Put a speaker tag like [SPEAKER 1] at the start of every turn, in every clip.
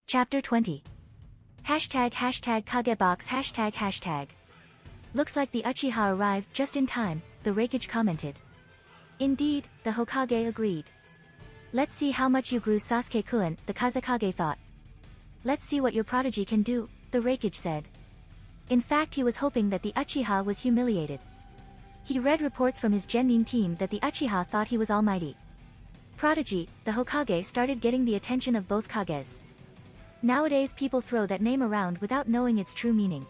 [SPEAKER 1] Chapter 20. #Kagebox ##. Looks like the Uchiha arrived just in time, the Raikage commented. Indeed, the Hokage agreed. Let's see how much you grew, Sasuke-kun, the Kazekage thought. Let's see what your prodigy can do, the Raikage said. In fact, he was hoping that the Uchiha was humiliated. He read reports from his Genin team that the Uchiha thought he was almighty. Prodigy, the Hokage started getting the attention of both Kages. Nowadays people throw that name around without knowing its true meaning.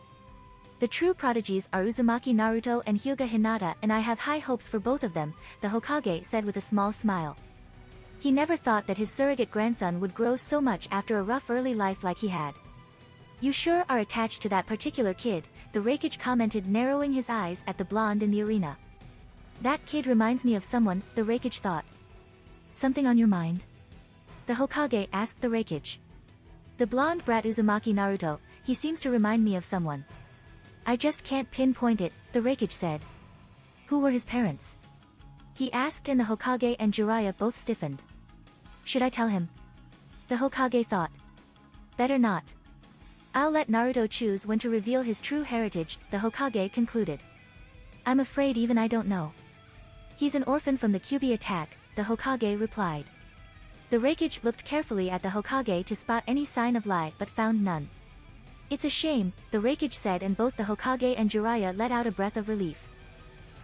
[SPEAKER 1] The true prodigies are Uzumaki Naruto and Hyuga Hinata, and I have high hopes for both of them, the Hokage said with a small smile. He never thought that his surrogate grandson would grow so much after a rough early life like he had. You sure are attached to that particular kid, the Raikage commented, narrowing his eyes at the blonde in the arena. That kid reminds me of someone, the Raikage thought. Something on your mind? The Hokage asked the Raikage. The blonde brat Uzumaki Naruto, he seems to remind me of someone. I just can't pinpoint it, the Raikage said. Who were his parents? He asked, and the Hokage and Jiraiya both stiffened. Should I tell him? The Hokage thought. Better not. I'll let Naruto choose when to reveal his true heritage, the Hokage concluded. I'm afraid even I don't know. He's an orphan from the Kyuubi attack, the Hokage replied. The Raikage looked carefully at the Hokage to spot any sign of lie but found none. It's a shame, the Raikage said, and both the Hokage and Jiraiya let out a breath of relief.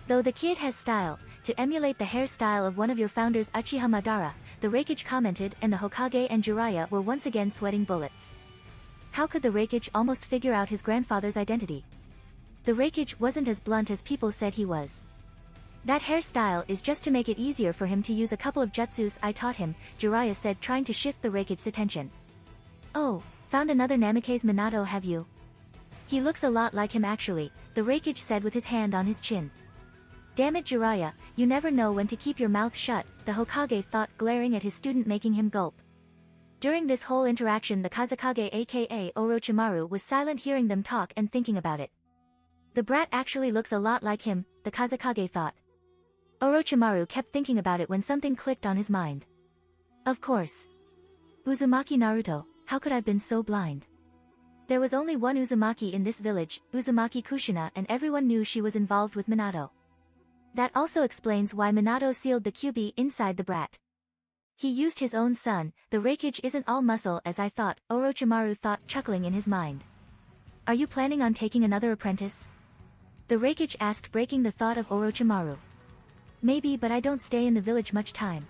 [SPEAKER 1] Though the kid has style, to emulate the hairstyle of one of your founders Uchiha Madara, the Raikage commented, and the Hokage and Jiraiya were once again sweating bullets. How could the Raikage almost figure out his grandfather's identity? The Raikage wasn't as blunt as people said he was. That hairstyle is just to make it easier for him to use a couple of jutsus I taught him, Jiraiya said, trying to shift the Raikage's attention. Oh, found another Namikaze Minato, have you? He looks a lot like him actually, the Raikage said with his hand on his chin. Damn it, Jiraiya, you never know when to keep your mouth shut, the Hokage thought, glaring at his student, making him gulp. During this whole interaction the Kazekage aka Orochimaru was silent, hearing them talk and thinking about it. The brat actually looks a lot like him, the Kazekage thought. Orochimaru kept thinking about it when something clicked on his mind. Of course. Uzumaki Naruto, how could I have been so blind? There was only one Uzumaki in this village, Uzumaki Kushina, and everyone knew she was involved with Minato. That also explains why Minato sealed the Kyuubi inside the brat. He used his own son, the Raikage isn't all muscle as I thought, Orochimaru thought, chuckling in his mind. Are you planning on taking another apprentice? The Raikage asked, breaking the thought of Orochimaru. Maybe, but I don't stay in the village much time.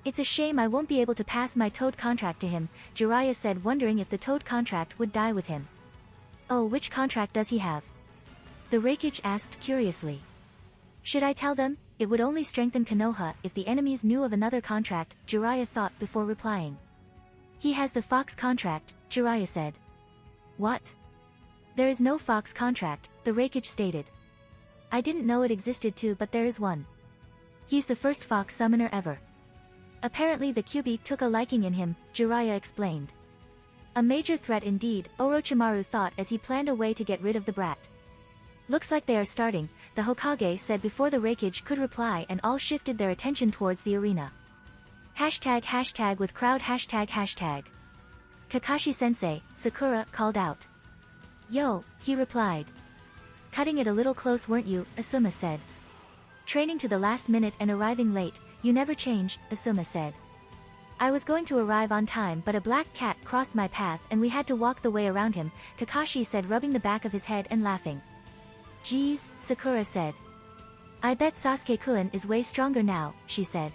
[SPEAKER 1] It's a shame I won't be able to pass my toad contract to him, Jiraiya said, wondering if the toad contract would die with him. Oh, which contract does he have? The Raikage asked curiously. Should I tell them? It would only strengthen Konoha if the enemies knew of another contract, Jiraiya thought before replying. He has the Fox contract, Jiraiya said. What? There is no Fox contract, the Raikage stated. I didn't know it existed too, but there is one. He's the first Fox summoner ever. Apparently the Kyuubi took a liking in him, Jiraiya explained. A major threat indeed, Orochimaru thought as he planned a way to get rid of the brat. Looks like they are starting, the Hokage said before the Raikage could reply, and all shifted their attention towards the arena. ### with crowd ###. Kakashi-sensei, Sakura called out. Yo, he replied. Cutting it a little close, weren't you, Asuma said. Training to the last minute and arriving late, you never change, Asuma said. I was going to arrive on time, but a black cat crossed my path and we had to walk the way around him, Kakashi said, rubbing the back of his head and laughing. Geez, Sakura said. I bet Sasuke-kun is way stronger now, she said.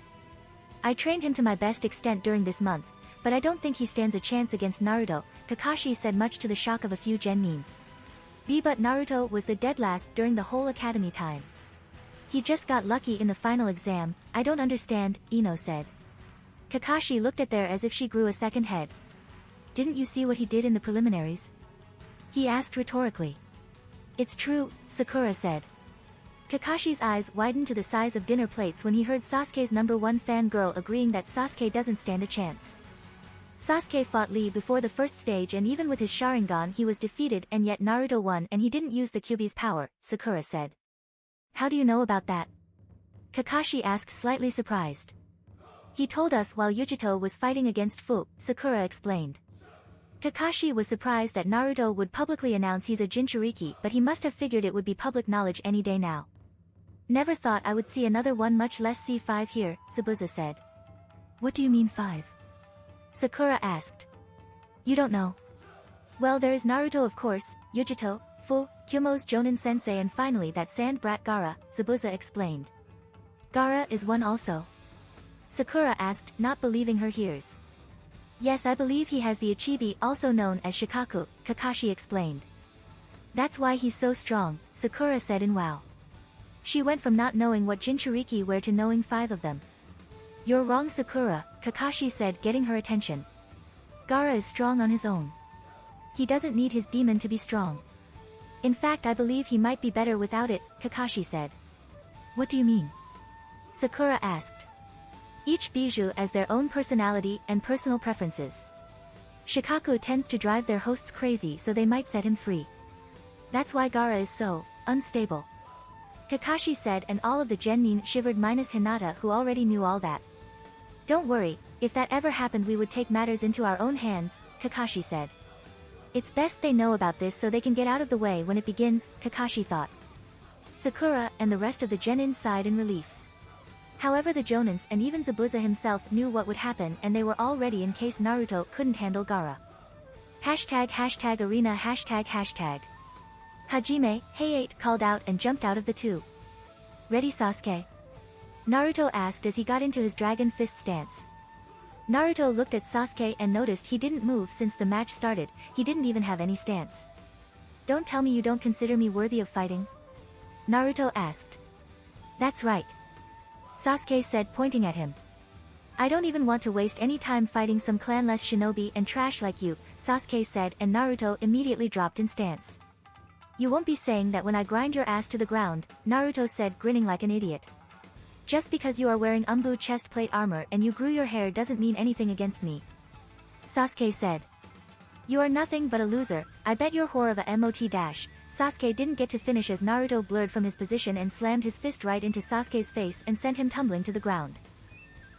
[SPEAKER 1] I trained him to my best extent during this month, but I don't think he stands a chance against Naruto, Kakashi said, much to the shock of a few genin. But Naruto was the dead last during the whole academy time. He just got lucky in the final exam, I don't understand, Ino said. Kakashi looked at her as if she grew a second head. Didn't you see what he did in the preliminaries? He asked rhetorically. It's true, Sakura said. Kakashi's eyes widened to the size of dinner plates when he heard Sasuke's #1 fangirl agreeing that Sasuke doesn't stand a chance. Sasuke fought Lee before the first stage and even with his Sharingan he was defeated, and yet Naruto won and he didn't use the Kyuubi's power, Sakura said. How do you know about that? Kakashi asked, slightly surprised. He told us while Yujito was fighting against Fu, Sakura explained. Kakashi was surprised that Naruto would publicly announce he's a Jinchuriki, but he must have figured it would be public knowledge any day now. Never thought I would see another one, much less see 5 here, Zabuza said. What do you mean 5? Sakura asked. You don't know? Well, there is Naruto of course, Yujito, Fu, Kyomo's Jonin sensei, and finally that sand brat Gaara, Zabuza explained. Gaara is one also? Sakura asked, not believing her ears. Yes, I believe he has the Ichibi, also known as Shikaku, Kakashi explained. That's why he's so strong, Sakura said in wow. She went from not knowing what Jinchuriki were to knowing 5 of them. You're wrong, Sakura, Kakashi said, getting her attention. Gaara is strong on his own. He doesn't need his demon to be strong. In fact, I believe he might be better without it, Kakashi said. What do you mean? Sakura asked. Each bijou has their own personality and personal preferences. Shikaku tends to drive their hosts crazy, so they might set him free. That's why Gaara is so unstable, Kakashi said, and all of the genin shivered minus Hinata, who already knew all that. Don't worry, if that ever happened we would take matters into our own hands, Kakashi said. It's best they know about this so they can get out of the way when it begins, Kakashi thought. Sakura and the rest of the genin sighed in relief. However, the Jonins and even Zabuza himself knew what would happen, and they were all ready in case Naruto couldn't handle Gaara. #arena ##. Hajime, Hey8 called out and jumped out of the two. Ready, Sasuke? Naruto asked as he got into his dragon fist stance. Naruto looked at Sasuke and noticed he didn't move since the match started. He didn't even have any stance. Don't tell me you don't consider me worthy of fighting? Naruto asked. That's right, Sasuke said, pointing at him. I don't even want to waste any time fighting some clanless shinobi and trash like you, Sasuke said, and Naruto immediately dropped in stance. You won't be saying that when I grind your ass to the ground, Naruto said, grinning like an idiot. Just because you are wearing Umbu chest plate armor and you grew your hair doesn't mean anything against me, Sasuke said. You are nothing but a loser, I bet you're whore of a MOT dash. Sasuke didn't get to finish as Naruto blurred from his position and slammed his fist right into Sasuke's face and sent him tumbling to the ground.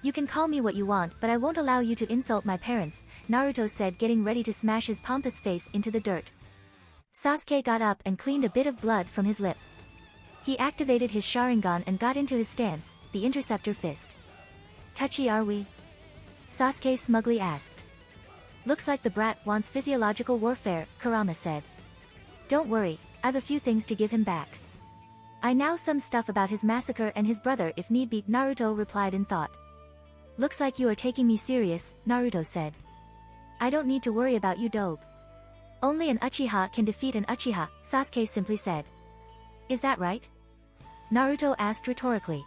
[SPEAKER 1] You can call me what you want, but I won't allow you to insult my parents, Naruto said, getting ready to smash his pompous face into the dirt. Sasuke got up and cleaned a bit of blood from his lip. He activated his Sharingan and got into his stance, the interceptor fist. Touchy are we? Sasuke smugly asked. Looks like the brat wants physiological warfare, Kurama said. Don't worry, I've a few things to give him back. I know some stuff about his massacre and his brother if need be, Naruto replied in thought. Looks like you are taking me serious, Naruto said. I don't need to worry about you, Dobe. Only an Uchiha can defeat an Uchiha, Sasuke simply said. Is that right? Naruto asked rhetorically.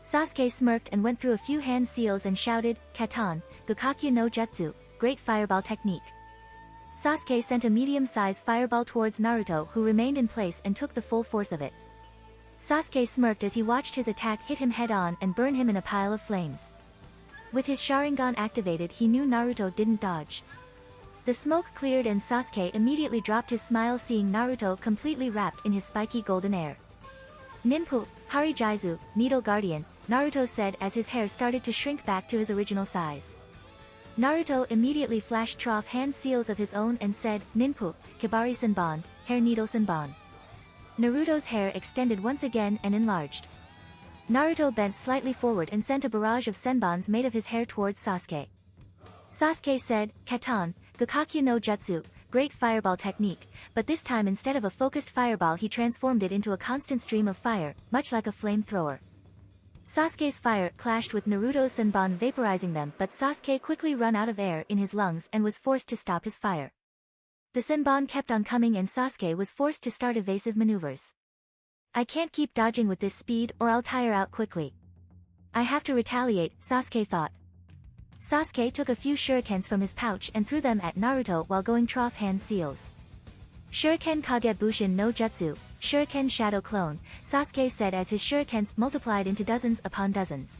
[SPEAKER 1] Sasuke smirked and went through a few hand seals and shouted, Katan, Gokakyu no Jutsu, great fireball technique. Sasuke sent a medium-sized fireball towards Naruto, who remained in place and took the full force of it. Sasuke smirked as he watched his attack hit him head-on and burn him in a pile of flames. With his Sharingan activated, he knew Naruto didn't dodge. The smoke cleared and Sasuke immediately dropped his smile, seeing Naruto completely wrapped in his spiky golden air. Ninpu, Harijaizu, Needle Guardian, Naruto said as his hair started to shrink back to his original size. Naruto immediately flashed trough hand seals of his own and said, Ninpu, Kibari Senbon, Hair Needle Senbon. Naruto's hair extended once again and enlarged. Naruto bent slightly forward and sent a barrage of senbons made of his hair towards Sasuke. Sasuke said, Katan, Gokakyu no Jutsu, great fireball technique, but this time instead of a focused fireball he transformed it into a constant stream of fire, much like a flamethrower. Sasuke's fire clashed with Naruto's senbon, vaporizing them, but Sasuke quickly ran out of air in his lungs and was forced to stop his fire. The senbon kept on coming and Sasuke was forced to start evasive maneuvers. I can't keep dodging with this speed or I'll tire out quickly. I have to retaliate, Sasuke thought. Sasuke took a few shurikens from his pouch and threw them at Naruto while going trough hand seals. Shuriken Kage Bushin no Jutsu, Shuriken Shadow Clone, Sasuke said as his shurikens multiplied into dozens upon dozens.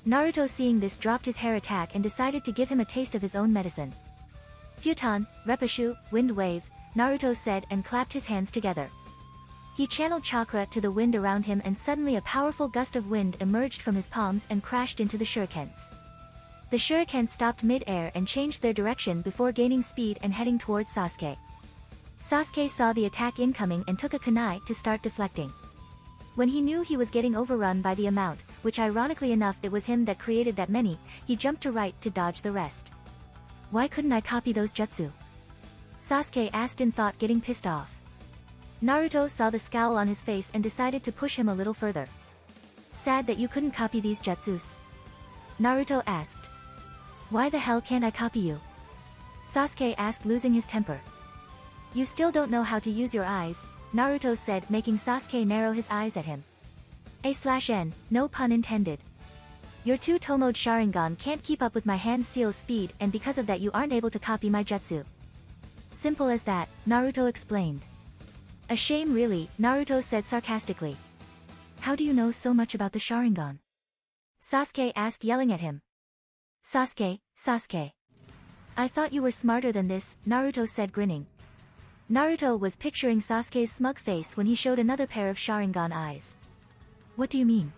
[SPEAKER 1] Naruto, seeing this, dropped his hair attack and decided to give him a taste of his own medicine. Futon, Repashu, Wind Wave, Naruto said and clapped his hands together. He channeled chakra to the wind around him and suddenly a powerful gust of wind emerged from his palms and crashed into the shurikens. The shuriken stopped mid-air and changed their direction before gaining speed and heading towards Sasuke. Sasuke saw the attack incoming and took a kunai to start deflecting. When he knew he was getting overrun by the amount, which ironically enough it was him that created that many, he jumped to right to dodge the rest. Why couldn't I copy those jutsu? Sasuke asked in thought, getting pissed off. Naruto saw the scowl on his face and decided to push him a little further. Sad that you couldn't copy these jutsus? Naruto asked. Why the hell can't I copy you? Sasuke asked, losing his temper. You still don't know how to use your eyes, Naruto said, making Sasuke narrow his eyes at him. A/N, no pun intended. Your two Tomode Sharingan can't keep up with my hand seal's speed, and because of that you aren't able to copy my jutsu. Simple as that, Naruto explained. A shame really, Naruto said sarcastically. How do you know so much about the Sharingan? Sasuke asked, yelling at him. Sasuke, Sasuke. I thought you were smarter than this, Naruto said, grinning. Naruto was picturing Sasuke's smug face when he showed another pair of Sharingan eyes. What do you mean?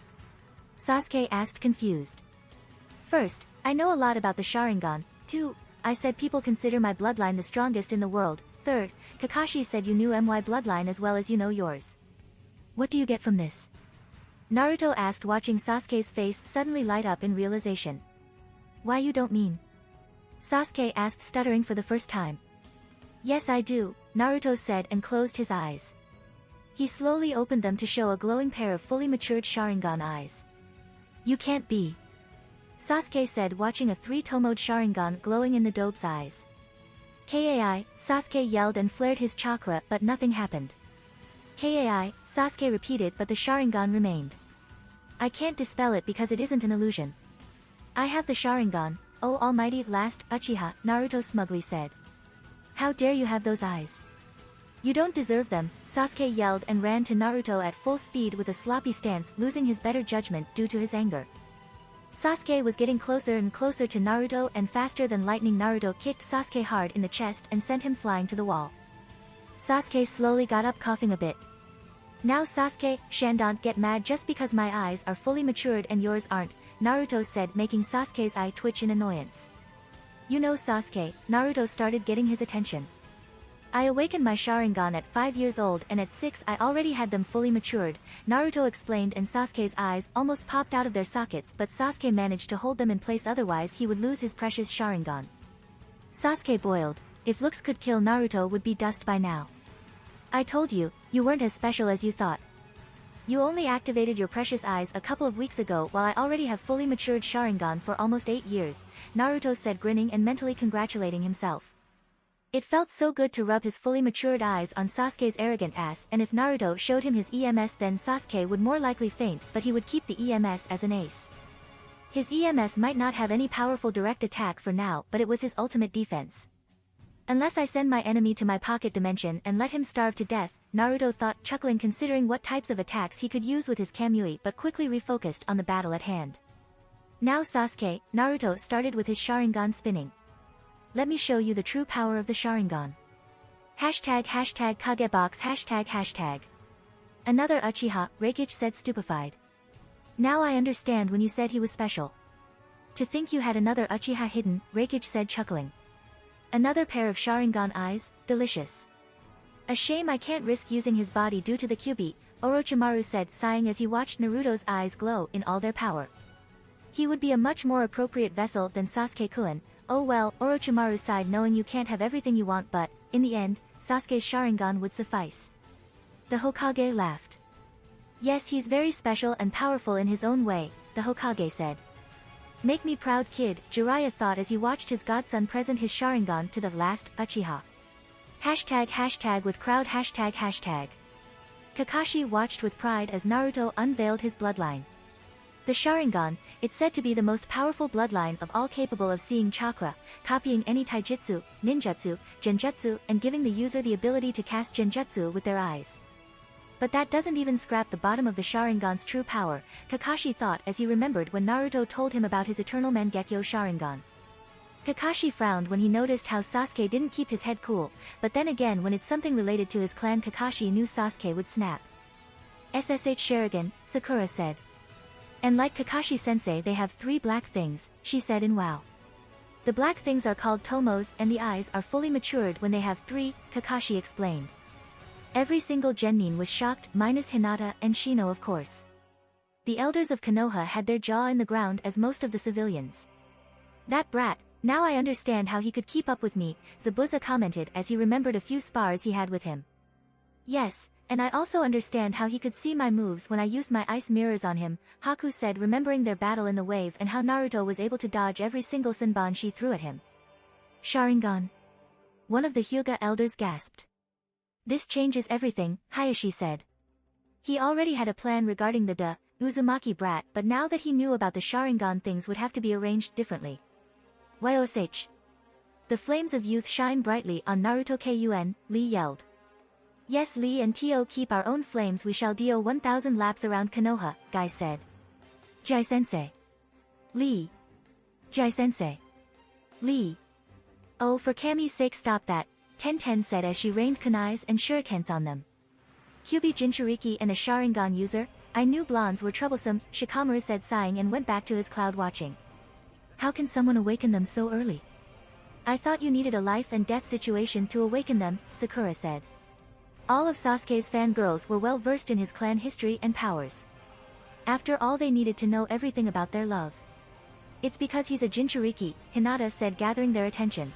[SPEAKER 1] Sasuke asked, confused. First, I know a lot about the Sharingan. 2, I said people consider my bloodline the strongest in the world. 3rd, Kakashi said you knew my bloodline as well as you know yours. What do you get from this? Naruto asked, watching Sasuke's face suddenly light up in realization. Why you don't mean? Sasuke asked, stuttering for the first time. Yes I do, Naruto said and closed his eyes. He slowly opened them to show a glowing pair of fully matured Sharingan eyes. You can't be. Sasuke said, watching a 3-Tomode Sharingan glowing in the dope's eyes. Kai, Sasuke yelled and flared his chakra, but nothing happened. Kai, Sasuke repeated, but the Sharingan remained. I can't dispel it because it isn't an illusion. I have the Sharingan, oh almighty last Uchiha, Naruto smugly said. How dare you have those eyes? You don't deserve them, Sasuke yelled and ran to Naruto at full speed with a sloppy stance, losing his better judgment due to his anger. Sasuke was getting closer and closer to Naruto, and faster than lightning Naruto kicked Sasuke hard in the chest and sent him flying to the wall. Sasuke slowly got up, coughing a bit. Now Sasuke, don't get mad just because my eyes are fully matured and yours aren't, Naruto said, making Sasuke's eye twitch in annoyance. You know Sasuke, Naruto started getting his attention. I awakened my Sharingan at 5 years old and at 6 I already had them fully matured, Naruto explained, and Sasuke's eyes almost popped out of their sockets, but Sasuke managed to hold them in place, otherwise he would lose his precious Sharingan. Sasuke boiled. If looks could kill, Naruto would be dust by now. I told you, you weren't as special as you thought. You only activated your precious eyes a couple of weeks ago while I already have fully matured Sharingan for almost 8 years, Naruto said, grinning and mentally congratulating himself. It felt so good to rub his fully matured eyes on Sasuke's arrogant ass, and if Naruto showed him his EMS then Sasuke would more likely faint, but he would keep the EMS as an ace. His EMS might not have any powerful direct attack for now, but it was his ultimate defense. Unless I send my enemy to my pocket dimension and let him starve to death, Naruto thought, chuckling, considering what types of attacks he could use with his Kamui, but quickly refocused on the battle at hand. Now Sasuke, Naruto started with his Sharingan spinning. Let me show you the true power of the Sharingan. #Kagebox #. Another Uchiha, Raikage said, stupefied. Now I understand when you said he was special. To think you had another Uchiha hidden, Raikage said, chuckling. Another pair of Sharingan eyes, delicious. A shame I can't risk using his body due to the Kyuubi, Orochimaru said, sighing as he watched Naruto's eyes glow in all their power. He would be a much more appropriate vessel than Sasuke-kun. Oh well, Orochimaru sighed, knowing you can't have everything you want, but, in the end, Sasuke's Sharingan would suffice. The Hokage laughed. Yes, he's very special and powerful in his own way, the Hokage said. Make me proud, kid, Jiraiya thought as he watched his godson present his Sharingan to the last Uchiha. #with crowd #. Kakashi watched with pride as Naruto unveiled his bloodline. The Sharingan, it's said to be the most powerful bloodline of all, capable of seeing chakra, copying any taijutsu, ninjutsu, genjutsu, and giving the user the ability to cast genjutsu with their eyes. But that doesn't even scrap the bottom of the Sharingan's true power, Kakashi thought as he remembered when Naruto told him about his eternal Mangekyo Sharingan. Kakashi frowned when he noticed how Sasuke didn't keep his head cool, but then again when it's something related to his clan, Kakashi knew Sasuke would snap. SSH Sharingan, Sakura said. And like Kakashi-sensei they have 3 black things, she said in wow. The black things are called tomos and the eyes are fully matured when they have 3, Kakashi explained. Every single genin was shocked, minus Hinata and Shino of course. The elders of Konoha had their jaw in the ground as most of the civilians. That brat, now I understand how he could keep up with me, Zabuza commented as he remembered a few spars he had with him. Yes, and I also understand how he could see my moves when I used my ice mirrors on him, Haku said remembering their battle in the wave and how Naruto was able to dodge every single Senbon she threw at him. Sharingan. One of the Hyuga elders gasped. This changes everything, Hayashi said. He already had a plan regarding the Uzumaki brat but now that he knew about the Sharingan things would have to be arranged differently. YOSH. The flames of youth shine brightly on Naruto Kun, Lee yelled. Yes, Lee and Tio keep our own flames, we shall do 1,000 laps around Konoha, Guy said. Jai-sensei. Lee. Jai-sensei. Lee. Oh, for Kami's sake stop that, Ten said as she rained kunais and shurikens on them. Kyubi Jinchuriki and a Sharingan user, I knew blondes were troublesome, Shikamaru said sighing and went back to his cloud watching. How can someone awaken them so early? I thought you needed a life and death situation to awaken them, Sakura said. All of Sasuke's fangirls were well versed in his clan history and powers. After all they needed to know everything about their love. It's because he's a Jinchuriki, Hinata said gathering their attention.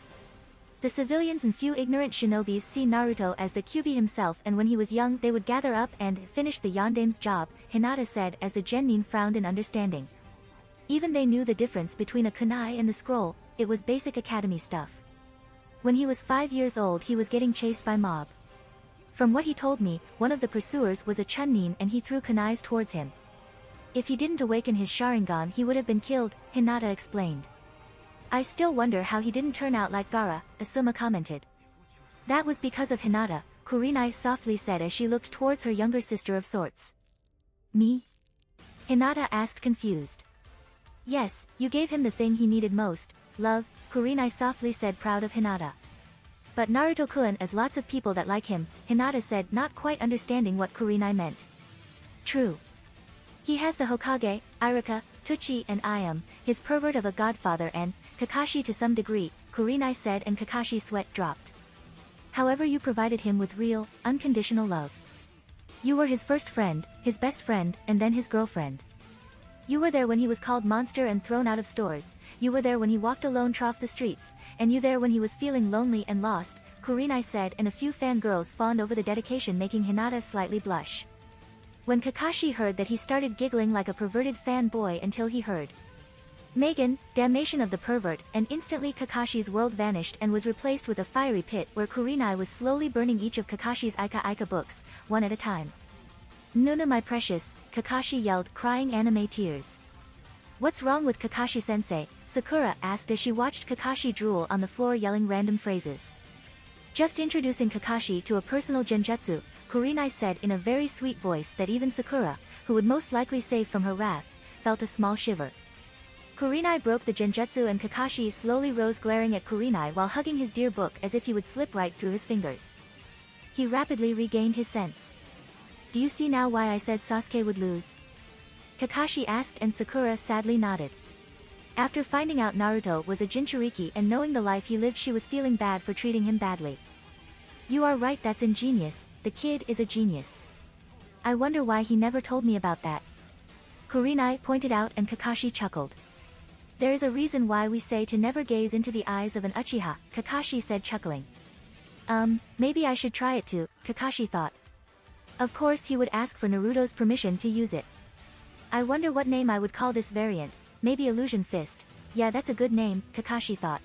[SPEAKER 1] The civilians and few ignorant shinobis see Naruto as the Kyubi himself and when he was young they would gather up and finish the Yandame's job, Hinata said as the genin frowned in understanding. Even they knew the difference between a kunai and the scroll, it was basic academy stuff. When he was 5 years old he was getting chased by mob. From what he told me, one of the pursuers was a Chunin and he threw kunais towards him. If he didn't awaken his Sharingan he would have been killed, Hinata explained. I still wonder how he didn't turn out like Gaara, Asuma commented. That was because of Hinata, Kurenai softly said as she looked towards her younger sister of sorts. Me? Hinata asked confused. Yes, you gave him the thing he needed most, love, Kurenai softly said proud of Hinata. But Naruto-kun has lots of people that like him, Hinata said not quite understanding what Kurenai meant. True. He has the Hokage, Iruka, Tuchi and Ayam, his pervert of a godfather and, Kakashi to some degree, Kurenai said and Kakashi's sweat dropped. However you provided him with real, unconditional love. You were his first friend, his best friend, and then his girlfriend. You were there when he was called monster and thrown out of stores, you were there when he walked alone trough the streets, and you there when he was feeling lonely and lost, Kurenai said and a few fangirls fawned over the dedication making Hinata slightly blush. When Kakashi heard that he started giggling like a perverted fanboy until he heard Megan, damnation of the pervert, and instantly Kakashi's world vanished and was replaced with a fiery pit where Kurenai was slowly burning each of Kakashi's Ika books, one at a time. Nuna my precious, Kakashi yelled crying anime tears. What's wrong with Kakashi-sensei? Sakura asked as she watched Kakashi drool on the floor yelling random phrases. Just introducing Kakashi to a personal genjutsu, Kurenai said in a very sweet voice that even Sakura, who would most likely save from her wrath, felt a small shiver. Kurenai broke the genjutsu and Kakashi slowly rose glaring at Kurenai while hugging his dear book as if he would slip right through his fingers. He rapidly regained his sense. Do you see now why I said Sasuke would lose? Kakashi asked and Sakura sadly nodded. After finding out Naruto was a Jinchuriki and knowing the life he lived she was feeling bad for treating him badly. You are right, that's ingenious, the kid is a genius. I wonder why he never told me about that. Kurenai pointed out and Kakashi chuckled. There is a reason why we say to never gaze into the eyes of an Uchiha, Kakashi said chuckling. Maybe I should try it too, Kakashi thought. Of course he would ask for Naruto's permission to use it. I wonder what name I would call this variant, maybe Illusion Fist. Yeah, that's a good name, Kakashi thought.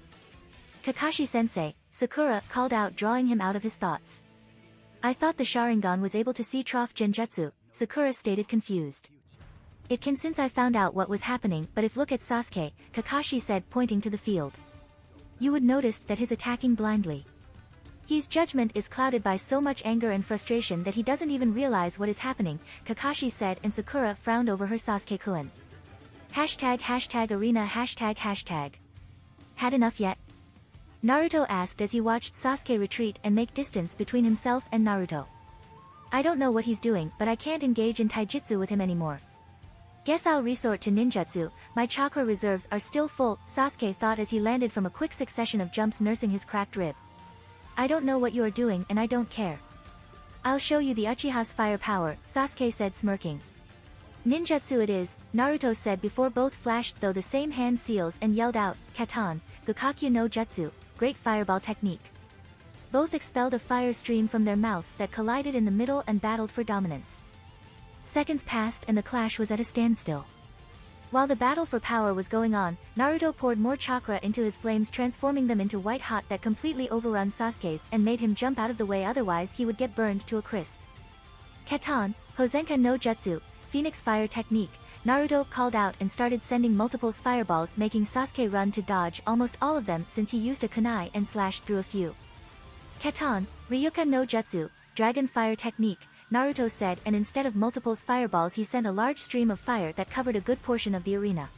[SPEAKER 1] Kakashi-sensei, Sakura called out drawing him out of his thoughts. I thought the Sharingan was able to see trough genjutsu, Sakura stated confused. It can since I found out what was happening but if look at Sasuke, Kakashi said pointing to the field. You would notice that his attacking blindly. His judgment is clouded by so much anger and frustration that he doesn't even realize what is happening, Kakashi said and Sakura frowned over her Sasuke-kun. #arena ##. Had enough yet? Naruto asked as he watched Sasuke retreat and make distance between himself and Naruto. I don't know what he's doing but I can't engage in taijutsu with him anymore. Guess I'll resort to ninjutsu, my chakra reserves are still full, Sasuke thought as he landed from a quick succession of jumps nursing his cracked rib. I don't know what you are doing and I don't care. I'll show you the Uchiha's fire power, Sasuke said smirking. Ninjutsu it is, Naruto said before both flashed though the same hand seals and yelled out, Katan, Gakakyu no Jutsu, great fireball technique. Both expelled a fire stream from their mouths that collided in the middle and battled for dominance. Seconds passed and the clash was at a standstill. While the battle for power was going on, Naruto poured more chakra into his flames, transforming them into white hot that completely overrun Sasuke's and made him jump out of the way, otherwise he would get burned to a crisp. Katan, Hozenka no Jutsu, Phoenix Fire Technique, Naruto called out and started sending multiples fireballs, making Sasuke run to dodge almost all of them since he used a kunai and slashed through a few. Katan, Ryuka no Jutsu, Dragon Fire Technique, Naruto said, and instead of multiples fireballs he sent a large stream of fire that covered a good portion of the arena.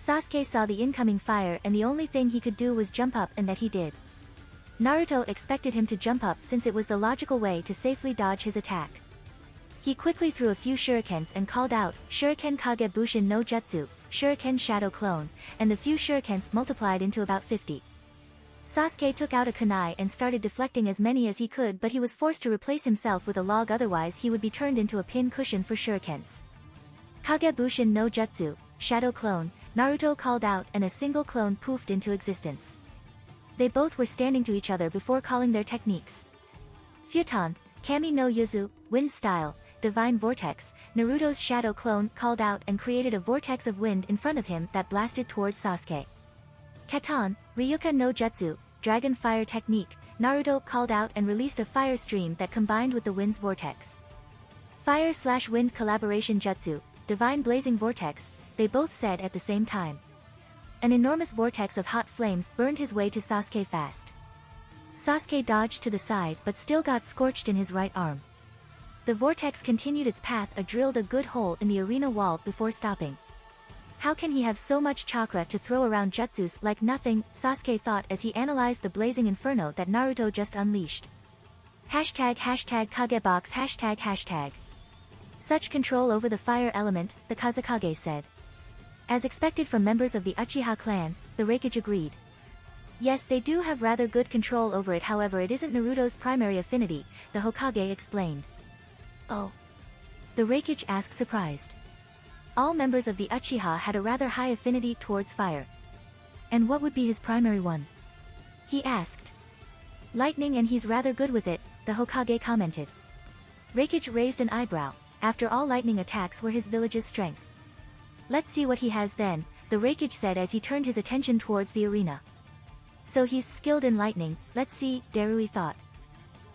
[SPEAKER 1] Sasuke saw the incoming fire and the only thing he could do was jump up, and that he did. Naruto expected him to jump up since it was the logical way to safely dodge his attack. He quickly threw a few shurikens and called out, Shuriken Kage Bushin no Jutsu, Shuriken Shadow Clone, and the few shurikens multiplied into about 50. Sasuke took out a kunai and started deflecting as many as he could, but he was forced to replace himself with a log, otherwise he would be turned into a pin cushion for shurikens. Kage Bushin no Jutsu, Shadow Clone, Naruto called out and a single clone poofed into existence. They both were standing to each other before calling their techniques. Futon, Kami no Yuzu, Wind Style, Divine Vortex, Naruto's shadow clone called out and created a vortex of wind in front of him that blasted towards Sasuke. Katan, Ryuka no Jutsu, Dragon Fire Technique, Naruto called out and released a fire stream that combined with the wind's vortex. Fire/wind collaboration jutsu, Divine Blazing Vortex, they both said at the same time. An enormous vortex of hot flames burned his way to Sasuke fast. Sasuke dodged to the side but still got scorched in his right arm. The vortex continued its path and drilled a good hole in the arena wall before stopping. How can he have so much chakra to throw around jutsus like nothing, Sasuke thought as he analyzed the blazing inferno that Naruto just unleashed. #Kagebox #. Such control over the fire element, the Kazekage said. As expected from members of the Uchiha clan, the Raikage agreed. Yes, they do have rather good control over it, however it isn't Naruto's primary affinity, the Hokage explained. Oh. The Raikage asked surprised. All members of the Uchiha had a rather high affinity towards fire. And what would be his primary one? He asked. Lightning, and he's rather good with it, the Hokage commented. Raikage raised an eyebrow. After all, lightning attacks were his village's strength. Let's see what he has then, the Raikage said as he turned his attention towards the arena. So he's skilled in lightning, let's see, Darui thought.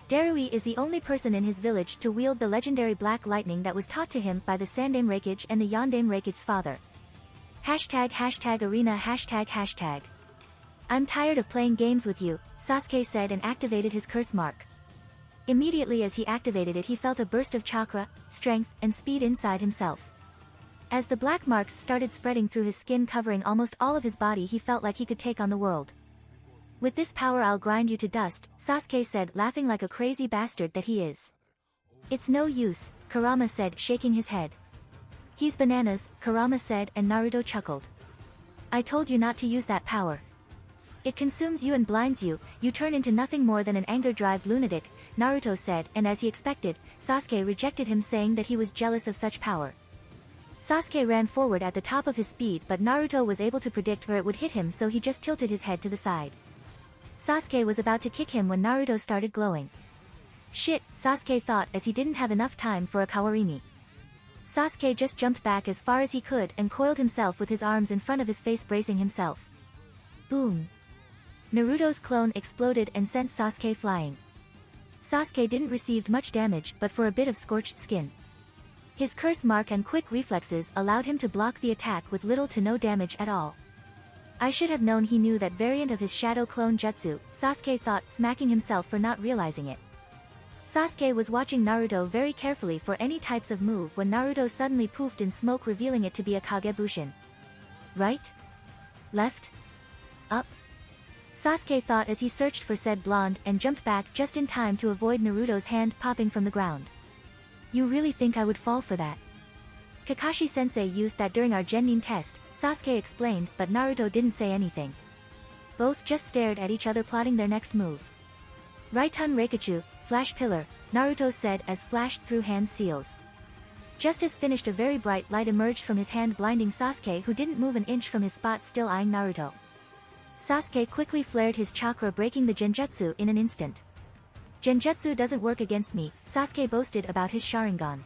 [SPEAKER 1] Darui is the only person in his village to wield the legendary black lightning that was taught to him by the Sandame Raikage and the Yandame Raikage's father. #arena #. I'm tired of playing games with you, Sasuke said and activated his curse mark. Immediately as he activated it he felt a burst of chakra, strength, and speed inside himself. As the black marks started spreading through his skin covering almost all of his body, he felt like he could take on the world. With this power I'll grind you to dust, Sasuke said, laughing like a crazy bastard that he is. It's no use, Kurama said, shaking his head. He's bananas, Kurama said, and Naruto chuckled. I told you not to use that power. It consumes you and blinds you, you turn into nothing more than an anger-driven lunatic, Naruto said, and as he expected, Sasuke rejected him, saying that he was jealous of such power. Sasuke ran forward at the top of his speed, but Naruto was able to predict where it would hit him, so he just tilted his head to the side. Sasuke was about to kick him when Naruto started glowing. Shit, Sasuke thought as he didn't have enough time for a kawarimi. Sasuke just jumped back as far as he could and coiled himself with his arms in front of his face, bracing himself. Boom. Naruto's clone exploded and sent Sasuke flying. Sasuke didn't receive much damage but for a bit of scorched skin. His curse mark and quick reflexes allowed him to block the attack with little to no damage at all. I should have known he knew that variant of his shadow clone jutsu, Sasuke thought, smacking himself for not realizing it. Sasuke was watching Naruto very carefully for any types of move when Naruto suddenly poofed in smoke, revealing it to be a Kage Bushin. Right? Left? Up? Sasuke thought as he searched for said blonde and jumped back just in time to avoid Naruto's hand popping from the ground. You really think I would fall for that? Kakashi-sensei used that during our Genin test, Sasuke explained, but Naruto didn't say anything. Both just stared at each other plotting their next move. Raitun Reikachu, Flash Pillar, Naruto said as flashed through hand seals. Just as finished, a very bright light emerged from his hand, blinding Sasuke, who didn't move an inch from his spot, still eyeing Naruto. Sasuke quickly flared his chakra, breaking the genjutsu in an instant. Genjutsu doesn't work against me, Sasuke boasted about his Sharingan.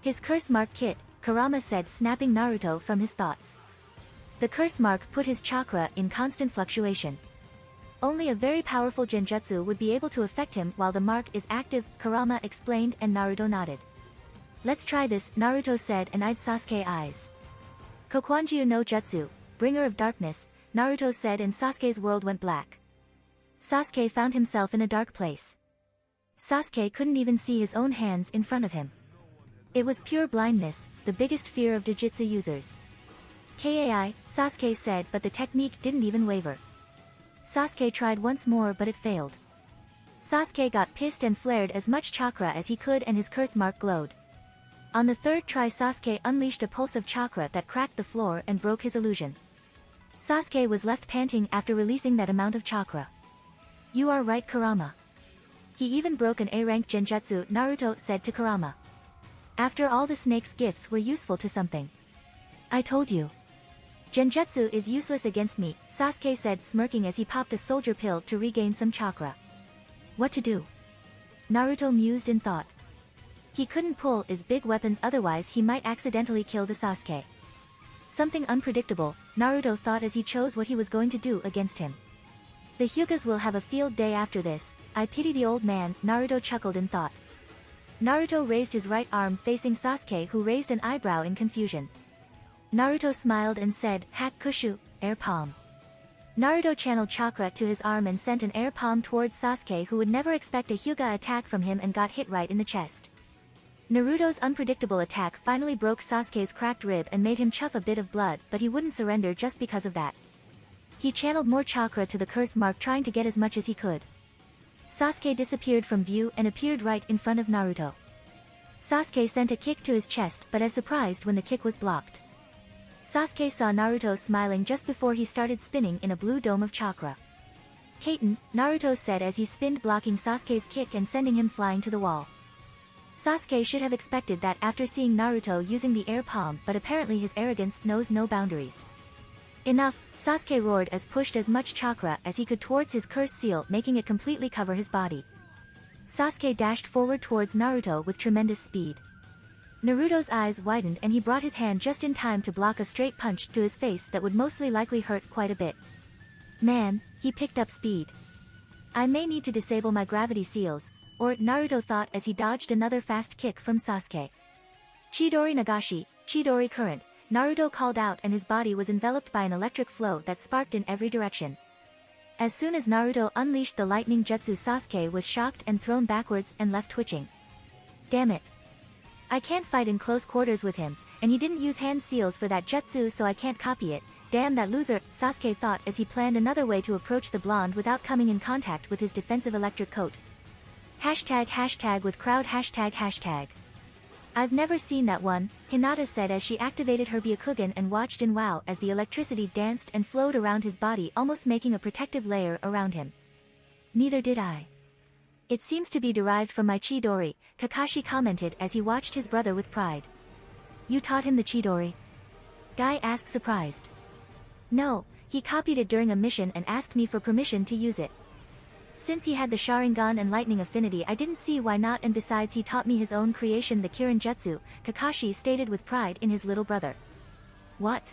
[SPEAKER 1] His curse mark kit, Kurama said, snapping Naruto from his thoughts. The curse mark put his chakra in constant fluctuation. Only a very powerful genjutsu would be able to affect him while the mark is active, Kurama explained, and Naruto nodded. Let's try this, Naruto said and eyed Sasuke's eyes. Kokwanjiu no Jutsu, Bringer of Darkness, Naruto said, and Sasuke's world went black. Sasuke found himself in a dark place. Sasuke couldn't even see his own hands in front of him. It was pure blindness, the biggest fear of Jujutsu users. Kai, Sasuke said, but the technique didn't even waver. Sasuke tried once more, but it failed. Sasuke got pissed and flared as much chakra as he could, and his curse mark glowed. On the third try, Sasuke unleashed a pulse of chakra that cracked the floor and broke his illusion. Sasuke was left panting after releasing that amount of chakra. You are right, Kurama. He even broke an A-rank genjutsu, Naruto said to Kurama. After all, the snake's gifts were useful to something. I told you. Genjutsu is useless against me, Sasuke said, smirking as he popped a soldier pill to regain some chakra. What to do? Naruto mused in thought. He couldn't pull his big weapons, otherwise he might accidentally kill the Sasuke. Something unpredictable, Naruto thought as he chose what he was going to do against him. The Hyugas will have a field day after this, I pity the old man, Naruto chuckled in thought. Naruto raised his right arm facing Sasuke, who raised an eyebrow in confusion. Naruto smiled and said, Hack Kushu, air palm. Naruto channeled chakra to his arm and sent an air palm towards Sasuke, who would never expect a Hyuga attack from him, and got hit right in the chest. Naruto's unpredictable attack finally broke Sasuke's cracked rib and made him chuff a bit of blood, but he wouldn't surrender just because of that. He channeled more chakra to the curse mark, trying to get as much as he could. Sasuke disappeared from view and appeared right in front of Naruto. Sasuke sent a kick to his chest, but as surprised when the kick was blocked. Sasuke saw Naruto smiling just before he started spinning in a blue dome of chakra. Kaiten, Naruto said as he spinned, blocking Sasuke's kick and sending him flying to the wall. Sasuke should have expected that after seeing Naruto using the air palm, but apparently his arrogance knows no boundaries. Enough, Sasuke roared as pushed as much chakra as he could towards his curse seal, making it completely cover his body. Sasuke dashed forward towards Naruto with tremendous speed. Naruto's eyes widened and he brought his hand just in time to block a straight punch to his face that would mostly likely hurt quite a bit. Man, he picked up speed. I may need to disable my gravity seals, or Naruto thought as he dodged another fast kick from Sasuke. Chidori Nagashi, Chidori Current, Naruto called out, and his body was enveloped by an electric flow that sparked in every direction. As soon as Naruto unleashed the lightning jutsu, Sasuke was shocked and thrown backwards and left twitching. Damn it. I can't fight in close quarters with him, and he didn't use hand seals for that jutsu, so I can't copy it. Damn that loser, Sasuke thought as he planned another way to approach the blonde without coming in contact with his defensive electric coat. Hashtag with crowd hashtag. I've never seen that one, Hinata said as she activated her Byakugan and watched in wow as the electricity danced and flowed around his body, almost making a protective layer around him. Neither did I. It seems to be derived from my Chidori, Kakashi commented as he watched his brother with pride. You taught him the Chidori? Guy asked, surprised. No, he copied it during a mission and asked me for permission to use it. Since he had the Sharingan and lightning affinity, I didn't see why not, and besides he taught me his own creation, the Kirin Jutsu, Kakashi stated with pride in his little brother. What?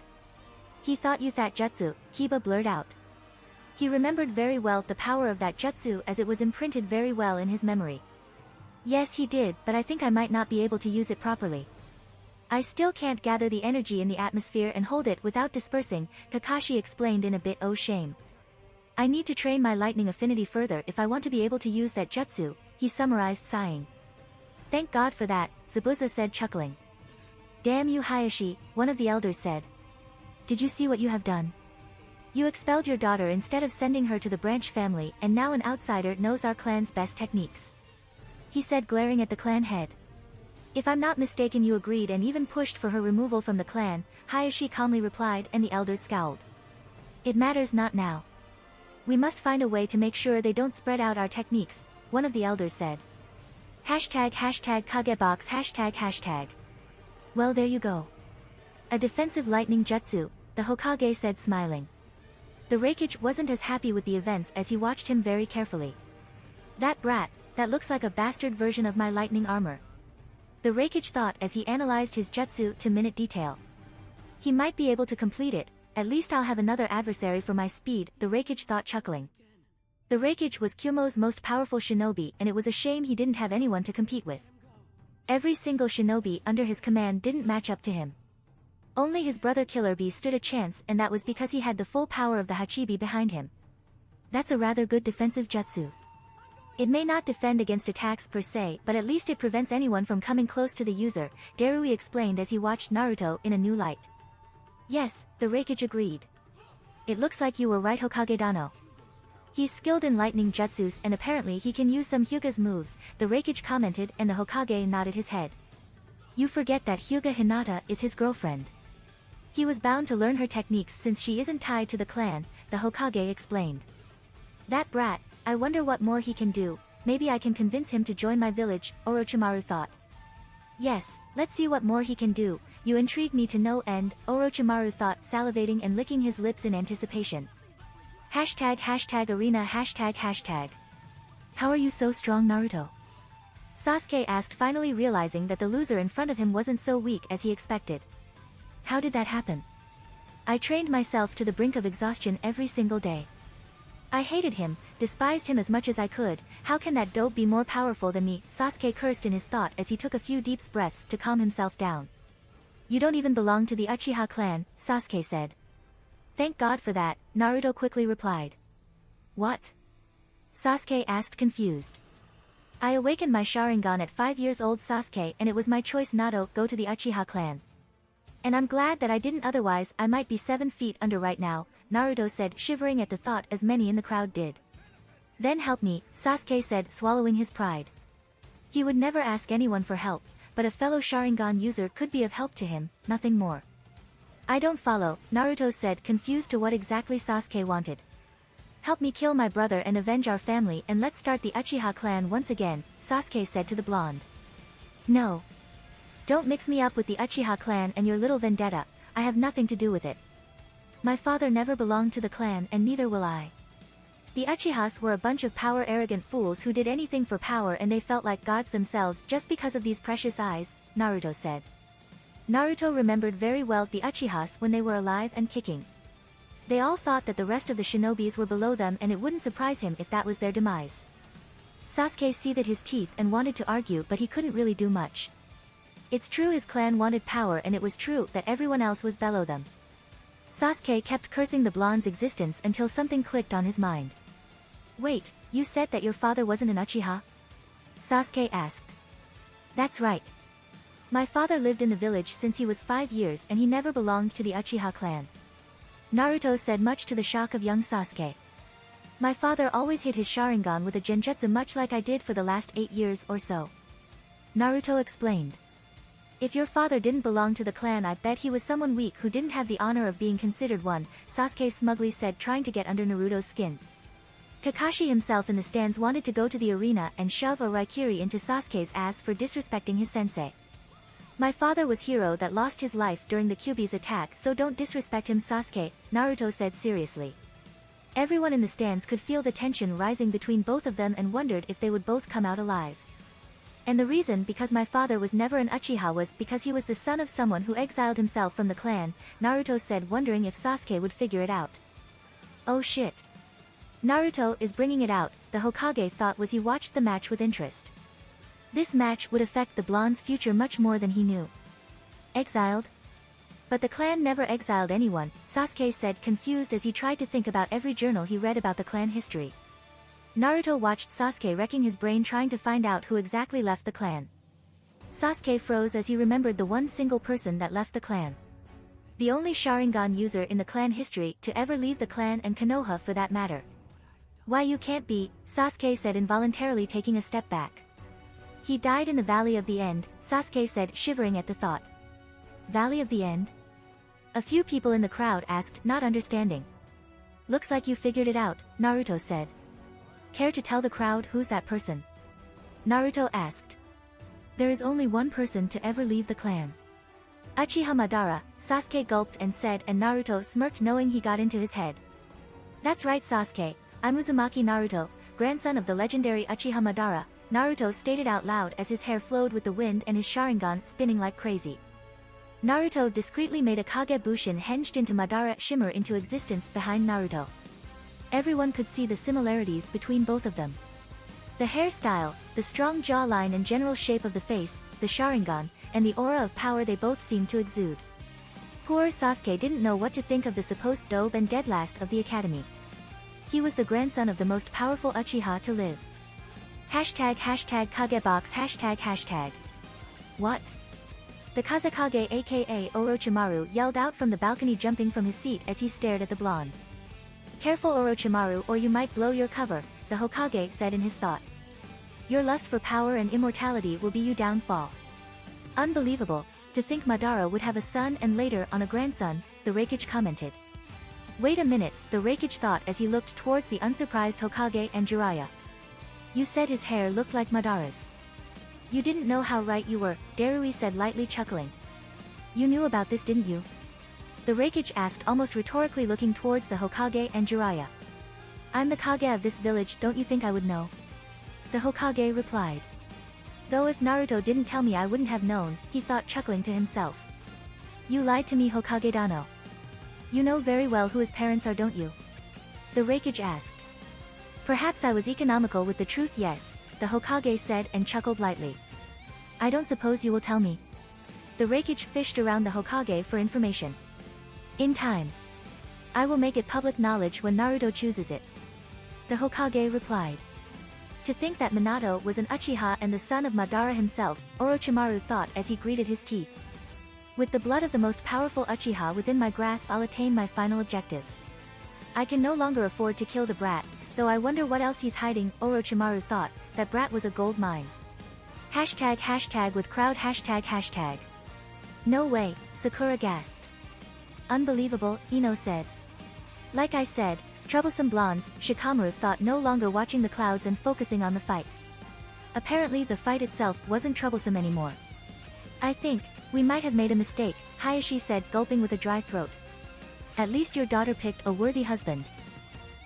[SPEAKER 1] He thought you that jutsu, Kiba blurred out. He remembered very well the power of that jutsu as it was imprinted very well in his memory. Yes, he did, but I think I might not be able to use it properly. I still can't gather the energy in the atmosphere and hold it without dispersing, Kakashi explained in a bit of shame. I need to train my lightning affinity further if I want to be able to use that jutsu, he summarized, sighing. Thank God for that, Zabuza said, chuckling. Damn you, Hayashi, one of the elders said. Did you see what you have done? You expelled your daughter instead of sending her to the branch family, and now an outsider knows our clan's best techniques. He said, glaring at the clan head. If I'm not mistaken, you agreed and even pushed for her removal from the clan, Hayashi calmly replied, and the elders scowled. It matters not now. We must find a way to make sure they don't spread out our techniques, one of the elders said. #Kagebox ##. Well, there you go. A defensive lightning jutsu, the Hokage said, smiling. The Raikage wasn't as happy with the events as he watched him very carefully. That brat, that looks like a bastard version of my lightning armor. The Raikage thought as he analyzed his jutsu to minute detail. He might be able to complete it, at least I'll have another adversary for my speed, the Raikage thought, chuckling. The Raikage was Kyumo's most powerful shinobi, and it was a shame he didn't have anyone to compete with. Every single shinobi under his command didn't match up to him. Only his brother Killer Bee stood a chance, and that was because he had the full power of the Hachibi behind him. That's a rather good defensive jutsu. It may not defend against attacks per se, but at least it prevents anyone from coming close to the user, Darui explained as he watched Naruto in a new light. Yes, the Raikage agreed. It looks like you were right, Hokage Dano. He's skilled in lightning jutsus and apparently he can use some Hyuga's moves, the Raikage commented, and the Hokage nodded his head. You forget that Hyuga Hinata is his girlfriend. He was bound to learn her techniques since she isn't tied to the clan, the Hokage explained. That brat, I wonder what more he can do, maybe I can convince him to join my village, Orochimaru thought. Yes, let's see what more he can do, you intrigue me to no end, Orochimaru thought, salivating and licking his lips in anticipation. #arena ##. How are you so strong, Naruto? Sasuke asked, finally realizing that the loser in front of him wasn't so weak as he expected. How did that happen? I trained myself to the brink of exhaustion every single day. I hated him, despised him as much as I could, how can that dope be more powerful than me, Sasuke cursed in his thought as he took a few deep breaths to calm himself down. You don't even belong to the Uchiha clan, Sasuke said. Thank God for that, Naruto quickly replied. What? Sasuke asked, confused. I awakened my Sharingan at 5 years old, Sasuke, and it was my choice not to go to the Uchiha clan. And I'm glad that I didn't, otherwise I might be 7 feet under right now, Naruto said, shivering at the thought as many in the crowd did. Then help me, Sasuke said, swallowing his pride. He would never ask anyone for help, but a fellow Sharingan user could be of help to him, nothing more. I don't follow, Naruto said, confused to what exactly Sasuke wanted. Help me kill my brother and avenge our family and let's start the Uchiha clan once again, Sasuke said to the blonde. No. Don't mix me up with the Uchiha clan and your little vendetta, I have nothing to do with it. My father never belonged to the clan and neither will I. The Uchihas were a bunch of power-arrogant fools who did anything for power and they felt like gods themselves just because of these precious eyes, Naruto said. Naruto remembered very well the Uchihas when they were alive and kicking. They all thought that the rest of the shinobis were below them and it wouldn't surprise him if that was their demise. Sasuke seethed his teeth and wanted to argue but he couldn't really do much. It's true his clan wanted power and it was true that everyone else was below them. Sasuke kept cursing the blonde's existence until something clicked on his mind. Wait, you said that your father wasn't an Uchiha? Sasuke asked. That's right. My father lived in the village since he was 5 years and he never belonged to the Uchiha clan. Naruto said, much to the shock of young Sasuke. My father always hit his Sharingan with a genjutsu much like I did for the last 8 years or so. Naruto explained. If your father didn't belong to the clan, I bet he was someone weak who didn't have the honor of being considered one, Sasuke smugly said, trying to get under Naruto's skin. Kakashi himself in the stands wanted to go to the arena and shove a Raikiri into Sasuke's ass for disrespecting his sensei. My father was hero that lost his life during the Kyuubi's attack, so don't disrespect him, Sasuke, Naruto said seriously. Everyone in the stands could feel the tension rising between both of them and wondered if they would both come out alive. And the reason because my father was never an Uchiha was because he was the son of someone who exiled himself from the clan, Naruto said, wondering if Sasuke would figure it out. Oh shit. Naruto is bringing it out, the Hokage thought as he watched the match with interest. This match would affect the blonde's future much more than he knew. Exiled? But the clan never exiled anyone, Sasuke said, confused as he tried to think about every journal he read about the clan history. Naruto watched Sasuke wrecking his brain trying to find out who exactly left the clan. Sasuke froze as he remembered the one single person that left the clan. The only Sharingan user in the clan history to ever leave the clan, and Konoha for that matter. Why, you can't be, Sasuke said, involuntarily taking a step back. He died in the Valley of the End, Sasuke said, shivering at the thought. Valley of the End? A few people in the crowd asked, not understanding. Looks like you figured it out, Naruto said. Care to tell the crowd who's that person? Naruto asked. There is only one person to ever leave the clan. Uchiha Madara, Sasuke gulped and said, and Naruto smirked knowing he got into his head. That's right Sasuke, I'm Uzumaki Naruto, grandson of the legendary Uchiha Madara, Naruto stated out loud as his hair flowed with the wind and his Sharingan spinning like crazy. Naruto discreetly made a Kage Bushin hinged into Madara shimmer into existence behind Naruto. Everyone could see the similarities between both of them. The hairstyle, the strong jawline and general shape of the face, the Sharingan, and the aura of power they both seemed to exude. Poor Sasuke didn't know what to think of the supposed dope and dead last of the academy. He was the grandson of the most powerful Uchiha to live. #Kagebox ##. What? The Kazekage aka Orochimaru yelled out from the balcony jumping from his seat as he stared at the blonde. Careful Orochimaru or you might blow your cover, the Hokage said in his thought. Your lust for power and immortality will be your downfall. Unbelievable, to think Madara would have a son and later on a grandson, the Raikage commented. Wait a minute, the Raikage thought as he looked towards the unsurprised Hokage and Jiraiya. You said his hair looked like Madara's. You didn't know how right you were, Darui said lightly chuckling. You knew about this didn't you? The Raikage asked almost rhetorically looking towards the Hokage and Jiraiya. I'm the Kage of this village, don't you think I would know? The Hokage replied. Though if Naruto didn't tell me I wouldn't have known, he thought chuckling to himself. You lied to me Hokage Dano. You know very well who his parents are don't you? The Raikage asked. Perhaps I was economical with the truth yes, the Hokage said and chuckled lightly. I don't suppose you will tell me. The Raikage fished around the Hokage for information. In time. I will make it public knowledge when Naruto chooses it. The Hokage replied. To think that Minato was an Uchiha and the son of Madara himself, Orochimaru thought as he gritted his teeth. With the blood of the most powerful Uchiha within my grasp I'll attain my final objective. I can no longer afford to kill the brat, though I wonder what else he's hiding, Orochimaru thought, that brat was a gold mine. ### with crowd ###. No way, Sakura gasped. Unbelievable, Ino said. Like I said, troublesome blondes, Shikamaru thought no longer watching the clouds and focusing on the fight. Apparently the fight itself wasn't troublesome anymore. I think, we might have made a mistake, Hayashi said gulping with a dry throat. At least your daughter picked a worthy husband.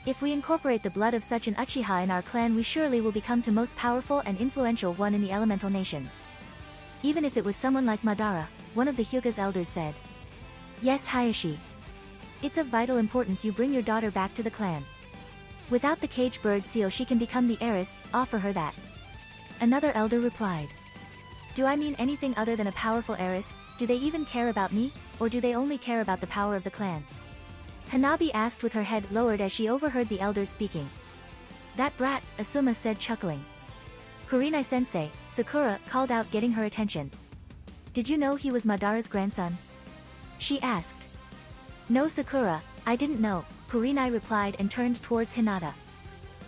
[SPEAKER 1] If we incorporate the blood of such an Uchiha in our clan we surely will become the most powerful and influential one in the elemental nations. Even if it was someone like Madara, one of the Hyuga's elders said. Yes Hayashi. It's of vital importance you bring your daughter back to the clan. Without the cage bird seal she can become the heiress, offer her that. Another elder replied. Do I mean anything other than a powerful heiress? Do they even care about me, or do they only care about the power of the clan? Hanabi asked with her head lowered as she overheard the elders speaking. That brat, Asuma said chuckling. Kurenai-sensei, Sakura called out getting her attention. Did you know he was Madara's grandson? She asked. No Sakura, I didn't know, Kurenai replied and turned towards Hinata.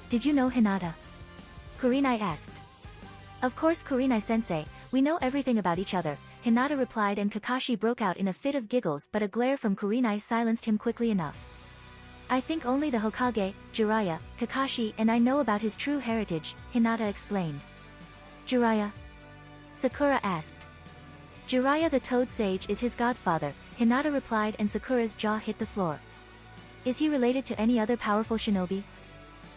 [SPEAKER 1] Did you know Hinata? Kurenai asked. Of course Kurenai-sensei, we know everything about each other, Hinata replied and Kakashi broke out in a fit of giggles but a glare from Kurenai silenced him quickly enough. I think only the Hokage, Jiraiya, Kakashi and I know about his true heritage, Hinata explained. Jiraiya? Sakura asked. Jiraiya the Toad Sage is his godfather, Hinata replied and Sakura's jaw hit the floor. Is he related to any other powerful shinobi?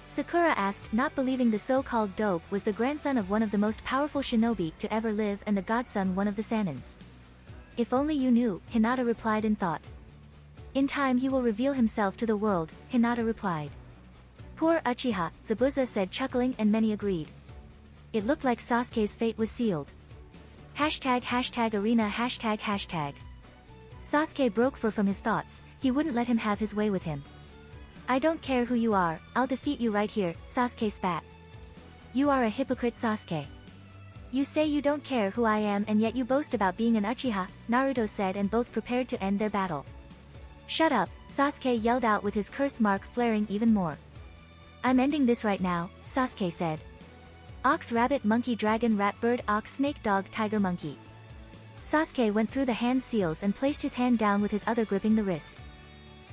[SPEAKER 1] Sakura asked, not believing the so-called dope was the grandson of one of the most powerful shinobi to ever live and the godson one of the Sanins. If only you knew, Hinata replied in thought. In time he will reveal himself to the world, Hinata replied. Poor Uchiha, Zabuza said chuckling and many agreed. It looked like Sasuke's fate was sealed. #arena ##. Sasuke broke free from his thoughts, he wouldn't let him have his way with him. I don't care who you are, I'll defeat you right here, Sasuke spat. You are a hypocrite Sasuke. You say you don't care who I am and yet you boast about being an Uchiha, Naruto said and both prepared to end their battle. Shut up, Sasuke yelled out with his curse mark flaring even more. I'm ending this right now, Sasuke said. Ox, rabbit, monkey, dragon, rat, bird, ox, snake, dog, tiger, monkey. Sasuke went through the hand seals and placed his hand down with his other gripping the wrist.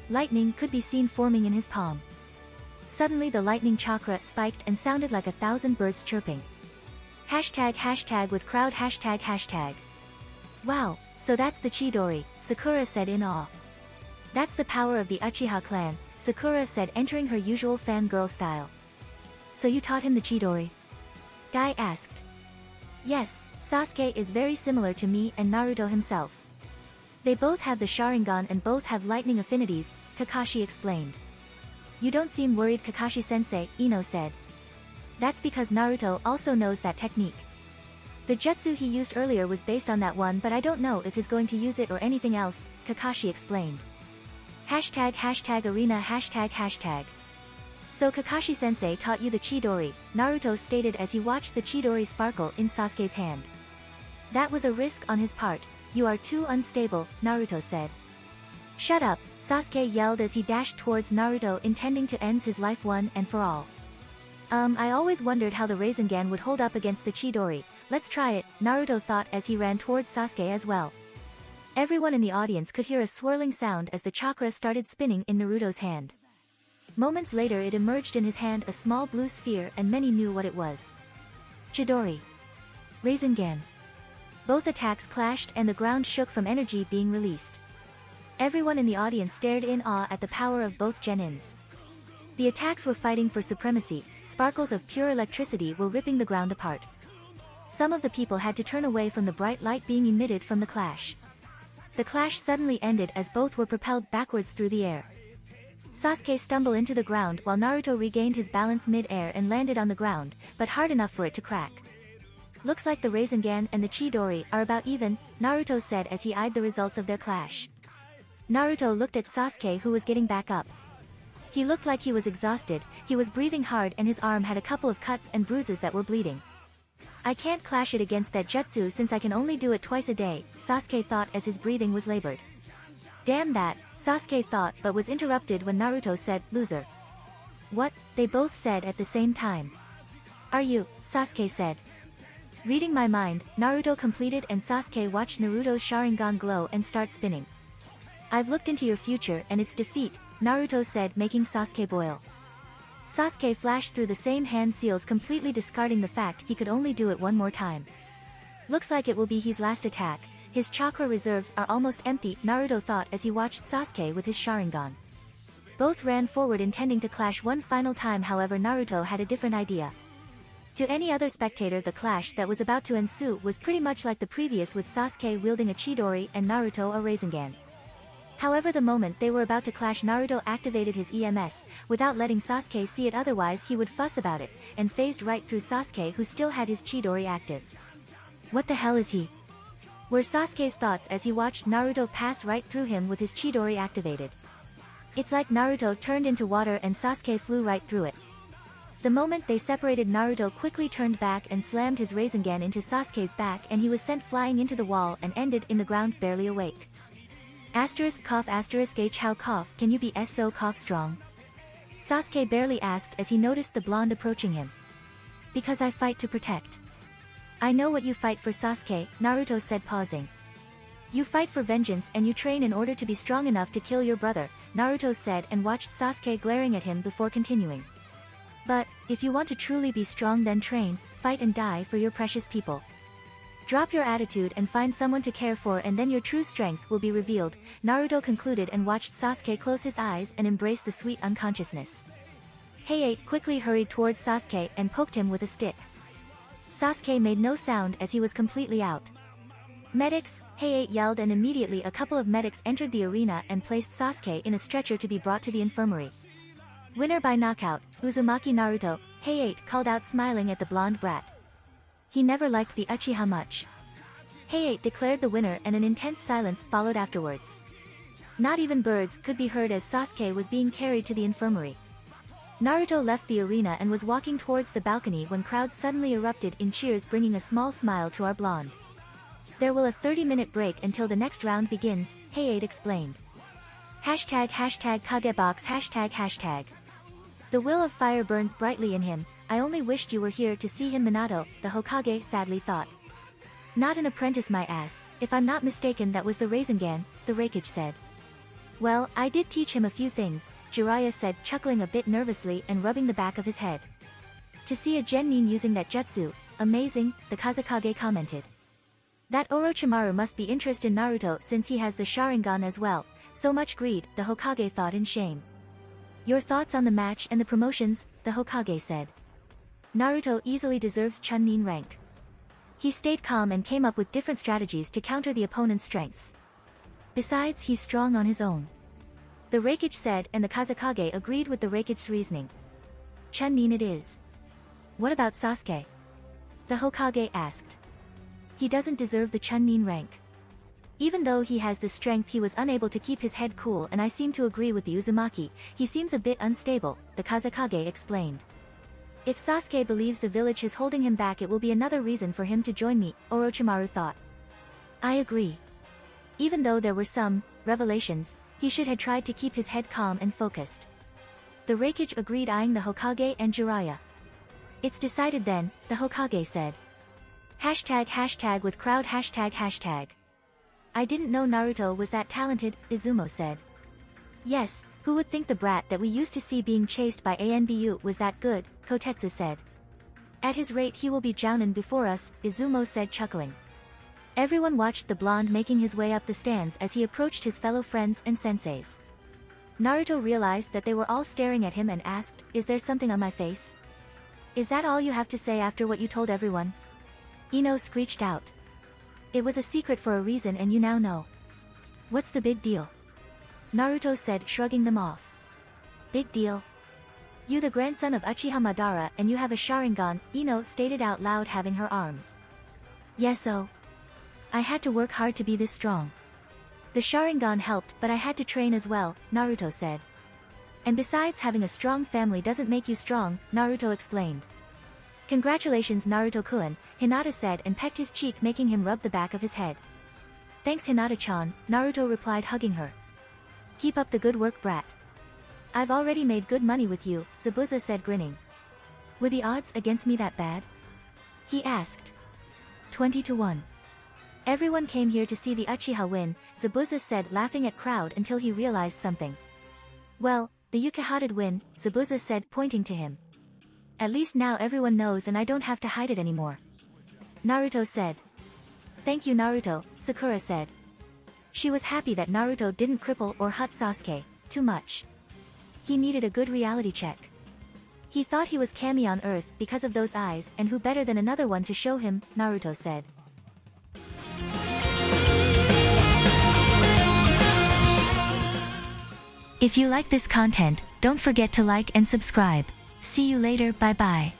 [SPEAKER 1] Lightning could be seen forming in his palm. Suddenly the lightning chakra spiked and sounded like 1,000 birds chirping. Hashtag with crowd hashtag. Wow, so that's the Chidori, Sakura said in awe. That's the power of the Uchiha clan, Sakura said, entering her usual fangirl style. So you taught him the Chidori? Guy asked. Yes, Sasuke is very similar to me and Naruto himself. They both have the Sharingan and both have lightning affinities, Kakashi explained. You don't seem worried, Kakashi-sensei, Ino said. That's because Naruto also knows that technique. The jutsu he used earlier was based on that one, but I don't know if he's going to use it or anything else, Kakashi explained. Hashtag arena hashtag. So Kakashi-sensei taught you the Chidori, Naruto stated as he watched the Chidori sparkle in Sasuke's hand. That was a risk on his part. You are too unstable, Naruto said. Shut up, Sasuke yelled as he dashed towards Naruto, intending to end his life one and for all. I always wondered how the Rasengan would hold up against the Chidori. Let's try it, Naruto thought as he ran towards Sasuke as well. Everyone in the audience could hear a swirling sound as the chakra started spinning in Naruto's hand. Moments later it emerged in his hand, a small blue sphere, and many knew what it was. Chidori. Rasengan. Both attacks clashed and the ground shook from energy being released. Everyone in the audience stared in awe at the power of both genins. The attacks were fighting for supremacy, sparkles of pure electricity were ripping the ground apart. Some of the people had to turn away from the bright light being emitted from the clash. The clash suddenly ended as both were propelled backwards through the air. Sasuke stumbled into the ground while Naruto regained his balance mid-air and landed on the ground, but hard enough for it to crack. Looks like the Rasengan and the Chidori are about even, Naruto said as he eyed the results of their clash. Naruto looked at Sasuke, who was getting back up. He looked like he was exhausted, he was breathing hard and his arm had a couple of cuts and bruises that were bleeding. I can't clash it against that jutsu since I can only do it twice a day, Sasuke thought as his breathing was labored. Damn that, Sasuke thought, but was interrupted when Naruto said, loser. What? They both said at the same time. Are you? Sasuke said. Reading my mind, Naruto completed and Sasuke watched Naruto's Sharingan glow and start spinning. I've looked into your future and its defeat, Naruto said, making Sasuke boil. Sasuke flashed through the same hand seals, completely discarding the fact he could only do it one more time. Looks like it will be his last attack. His chakra reserves are almost empty, Naruto thought as he watched Sasuke with his Sharingan. Both ran forward intending to clash one final time, however Naruto had a different idea. To any other spectator, the clash that was about to ensue was pretty much like the previous, with Sasuke wielding a Chidori and Naruto a Rasengan. However, the moment they were about to clash, Naruto activated his EMS, without letting Sasuke see it, otherwise he would fuss about it, and phased right through Sasuke, who still had his Chidori active. What the hell is he? Were Sasuke's thoughts as he watched Naruto pass right through him with his Chidori activated. It's like Naruto turned into water and Sasuke flew right through it. The moment they separated, Naruto quickly turned back and slammed his Rasengan into Sasuke's back, and he was sent flying into the wall and ended in the ground, barely awake. *H how cough, can you be so cough strong? Sasuke barely asked as he noticed the blonde approaching him. Because I fight to protect. I know what you fight for, Sasuke, Naruto said, pausing. You fight for vengeance and you train in order to be strong enough to kill your brother, Naruto said, and watched Sasuke glaring at him before continuing. But, if you want to truly be strong, then train, fight and die for your precious people. Drop your attitude and find someone to care for, and then your true strength will be revealed, Naruto concluded and watched Sasuke close his eyes and embrace the sweet unconsciousness. Heiei quickly hurried towards Sasuke and poked him with a stick. Sasuke made no sound as he was completely out. Medics, Heiei yelled, and immediately a couple of medics entered the arena and placed Sasuke in a stretcher to be brought to the infirmary. Winner by knockout, Uzumaki Naruto, Heiei called out, smiling at the blonde brat. He never liked the Uchiha much. Heiei declared the winner, and an intense silence followed afterwards. Not even birds could be heard as Sasuke was being carried to the infirmary. Naruto left the arena and was walking towards the balcony when crowds suddenly erupted in cheers, bringing a small smile to our blonde. There will a 30-minute break until the next round begins, Heiei explained. #Kagebox #. The will of fire burns brightly in him. I only wished you were here to see him. Minato, the Hokage, sadly thought. Not an apprentice, my ass. If I'm not mistaken, that was the Rasengan, the Raikage said. Well, I did teach him a few things, Jiraiya said, chuckling a bit nervously and rubbing the back of his head. To see a genin using that jutsu, amazing, the Kazekage commented. That Orochimaru must be interested in Naruto since he has the Sharingan as well. So much greed, the Hokage thought in shame. Your thoughts on the match and the promotions, the Hokage said. Naruto easily deserves Chunin rank. He stayed calm and came up with different strategies to counter the opponent's strengths. Besides, he's strong on his own. The Raikage said, and the Kazekage agreed with the Raikage's reasoning. Chunin it is. What about Sasuke? The Hokage asked. He doesn't deserve the Chunin rank. Even though he has the strength, he was unable to keep his head cool, and I seem to agree with the Uzumaki. He seems a bit unstable, the Kazekage explained. If Sasuke believes the village is holding him back, it will be another reason for him to join me, Orochimaru thought. I agree. Even though there were some revelations, he should have tried to keep his head calm and focused. The Raikage agreed, eyeing the Hokage and Jiraiya. It's decided then, the Hokage said. Hashtag with crowd hashtag. I didn't know Naruto was that talented, Izumo said. Yes, who would think the brat that we used to see being chased by Anbu was that good, Kotetsu said. At his rate he will be Jounin before us, Izumo said, chuckling. Everyone watched the blonde making his way up the stands as he approached his fellow friends and senseis. Naruto realized that they were all staring at him and asked, is there something on my face? Is that all you have to say after what you told everyone? Ino screeched out. It was a secret for a reason and you now know. What's the big deal? Naruto said, shrugging them off. Big deal? You the grandson of Uchiha Madara and you have a Sharingan, Ino stated out loud, having her arms. Yes, oh. I had to work hard to be this strong. The Sharingan helped, but I had to train as well, Naruto said. And besides, having a strong family doesn't make you strong, Naruto explained. Congratulations Naruto-kun, Hinata said and pecked his cheek, making him rub the back of his head. Thanks Hinata-chan, Naruto replied, hugging her. Keep up the good work, brat. I've already made good money with you, Zabuza said, grinning. Were the odds against me that bad? He asked. 20-1. Everyone came here to see the Uchiha win, Zabuza said, laughing at crowd until he realized something. Well, the Ukaha'd win, Zabuza said, pointing to him. At least now everyone knows and I don't have to hide it anymore. Naruto said. Thank you Naruto, Sakura said. She was happy that Naruto didn't cripple or hurt Sasuke too much. He needed a good reality check. He thought he was Kami on Earth because of those eyes, and who better than another one to show him, Naruto said. If you like this content, don't forget to like and subscribe. See you later, bye bye.